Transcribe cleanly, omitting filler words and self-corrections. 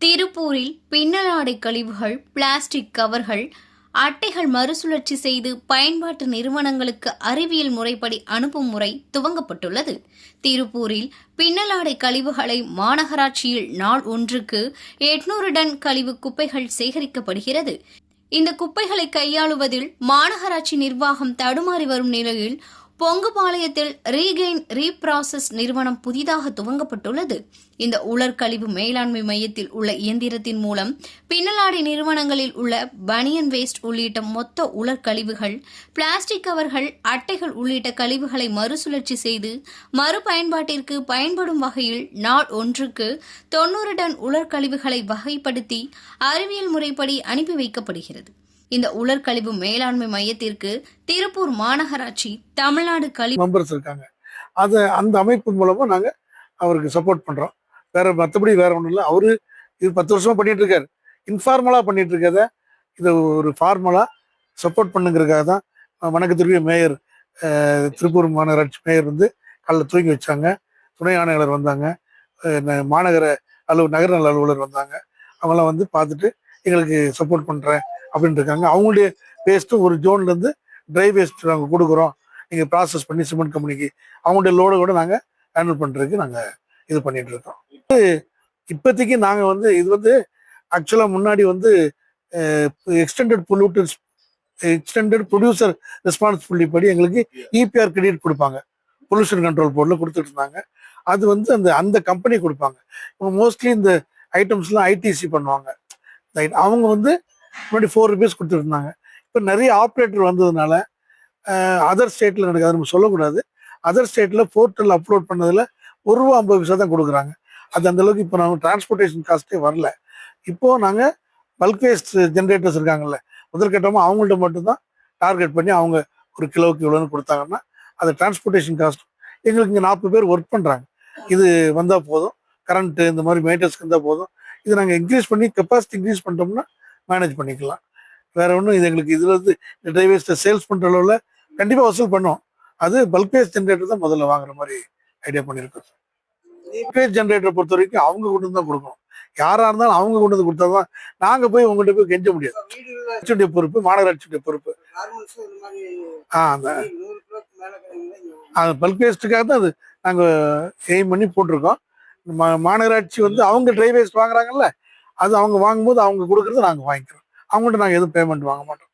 திருப்பூரில் பின்னலாடை கழிவுகள், பிளாஸ்டிக் கவர்கள், அட்டைகள் மறுசுழற்சி செய்து பயன்பாட்டு நிறுவனங்களுக்கு அறிவியல் முறைப்படி அனுப்பும் முறை துவங்கப்பட்டுள்ளது. திருப்பூரில் பின்னலாடை கழிவுகளை மாநகராட்சியில் நாள் ஒன்றுக்கு 800 டன் கழிவு குப்பைகள் சேகரிக்கப்படுகிறது. இந்த குப்பைகளை கையாளுவதில் மாநகராட்சி நிர்வாகம் தடுமாறி வரும் நிலையில் பொங்குபாளையத்தில் ரீகெயின் ரீப்ராசஸ் நிறுவனம் புதிதாக துவங்கப்பட்டுள்ளது. இந்த உலர்கழிவு மேலாண்மை மையத்தில் உள்ள இயந்திரத்தின் மூலம் பின்னலாடை நிறுவனங்களில் உள்ள பனியன் வேஸ்ட் உள்ளிட்ட மொத்த உலர்கழிவுகள், பிளாஸ்டிக் கவர்கள், அட்டைகள் உள்ளிட்ட கழிவுகளை மறுசுழற்சி செய்து மறுபயன்பாட்டிற்கு பயன்படும் வகையில் நாள் ஒன்றுக்கு 90 டன் உலர்கழிவுகளை வகைப்படுத்தி அறிவியல் முறைப்படி அனுப்பி வைக்கப்படுகிறது. இந்த உலர்கழிவு மேலாண்மை மையத்திற்கு திருப்பூர் மாநகராட்சி, தமிழ்நாடு கழிவு மெம்பர்ஸ் இருக்காங்க. அந்த அமைப்பு மூலமா நாங்க அவருக்கு சப்போர்ட் பண்றோம். மற்றபடி வேற ஒன்றும் இல்லை. அவரு இது 10 வருஷமா பண்ணிட்டு இருக்காரு. இன்ஃபார்மலா பண்ணிட்டு இருக்கத இதை ஒரு ஃபார்மலா சப்போர்ட் பண்ணுங்கிறதுக்காக தான் வணக்கத்திற்குரிய மேயர், திருப்பூர் மாநகராட்சி மேயர் வந்து காலைல தூங்கி வச்சாங்க. துணை ஆணையாளர் வந்தாங்க, மாநகர நகர நல அலுவலர் வந்தாங்க. அவங்களாம் வந்து பார்த்துட்டு எங்களுக்கு சப்போர்ட் பண்றேன் அப்படின்னு இருக்காங்க. அவங்களுடைய வேஸ்ட்டும் ஒரு ஜோன்ல இருந்து ட்ரை வேஸ்ட் நாங்கள் கொடுக்குறோம், நீங்கள் ப்ராசஸ் பண்ணி சிமெண்ட் கம்பெனிக்கு அவங்களுடைய லோடை கூட நாங்கள் ஹேண்டில் பண்ணுறதுக்கு நாங்கள் இது பண்ணிட்டு இருக்கோம். இப்போதைக்கு நாங்கள் வந்து இது வந்து ஆக்சுவலாக முன்னாடி வந்து எக்ஸ்டெண்டட் ப்ரொடியூசர் ரெஸ்பான்சிபிலிட்டி படி எங்களுக்கு இபிஆர் கிரெடிட் கொடுப்பாங்க. பொல்யூஷன் கண்ட்ரோல் போர்டில் கொடுத்துட்டு இருந்தாங்க. அது வந்து அந்த கம்பெனி கொடுப்பாங்க. மோஸ்ட்லி இந்த ஐட்டம்ஸ்லாம் ஐடிசி பண்ணுவாங்க. அவங்க வந்து முன்னாடி 4 rupees கொடுத்துட்டு இருந்தாங்க. இப்போ நிறைய ஆப்ரேட்டர் வந்ததுனால அதர் ஸ்டேட்டில் நடக்காது, நம்ம சொல்லக்கூடாது. அதர் ஸ்டேட்டில் போர்ட்டல் அப்லோட் பண்ணதில் ₹1.50 தான் கொடுக்குறாங்க. அது அந்தளவுக்கு இப்போ நாங்கள் டிரான்ஸ்போர்ட்டேஷன் காஸ்ட்டே வரல. இப்போது நாங்கள் பல்க் வேஸ்ட் ஜென்ரேட்டர்ஸ் இருக்காங்கல்ல, முதற்கட்டமாக அவங்கள்ட்ட மட்டும்தான் டார்கெட் பண்ணி அவங்க ஒரு கிலோவுக்கு இவ்வளோன்னு கொடுத்தாங்கன்னா அந்த டிரான்ஸ்போர்ட்டேஷன் காஸ்ட் எங்களுக்கு இங்கே 40 பேர் ஒர்க் பண்ணுறாங்க. இது வந்தால் போதும், கரண்ட்டு இந்த மாதிரி மெயின்டெனன்ஸ்க்கு இருந்தால் போதும். இது நாங்கள் இன்க்ரீஸ் பண்ணி கெப்பாசிட்டி இன்க்ரீஸ் பண்ணிட்டோம்னா மேனேஜ் பண்ணிக்கலாம். வேற ஒன்றும் இது எங்களுக்கு இதில் வந்து ட்ரை வேஸ்ட்டை சேல்ஸ் பண்ணுற அளவில் கண்டிப்பாக வசூல் பண்ணோம். அது பல்க் வேஸ்ட் ஜென்ரேட்டர் தான் முதல்ல வாங்குற மாதிரி ஐடியா பண்ணியிருக்கோம். பல்க் வேஸ்ட் ஜென்ரேட்டரை பொறுத்த வரைக்கும் அவங்க கொண்டு வந்து தான் கொடுக்கணும். யாராக இருந்தாலும் அவங்க கொண்டு வந்து கொடுத்தா தான் நாங்கள் போய் உங்கள்கிட்ட போய் கெஞ்ச முடியாது. பொறுப்பு மாநகராட்சியுடைய பொறுப்பு. அந்த பல்க் வேஸ்ட்டுக்காக தான் அது நாங்கள் எய்ம் பண்ணி போட்டிருக்கோம். மாநகராட்சி வந்து அவங்க ட்ரை வேஸ்ட் வாங்குறாங்கல்ல, அது அவங்க வாங்கும்போது அவங்க கொடுக்குறத நாங்கள் வாங்கிக்கிறோம். அவங்கள்ட்ட நாங்கள் எதுவும் பேமெண்ட் வாங்க மாட்டோம்.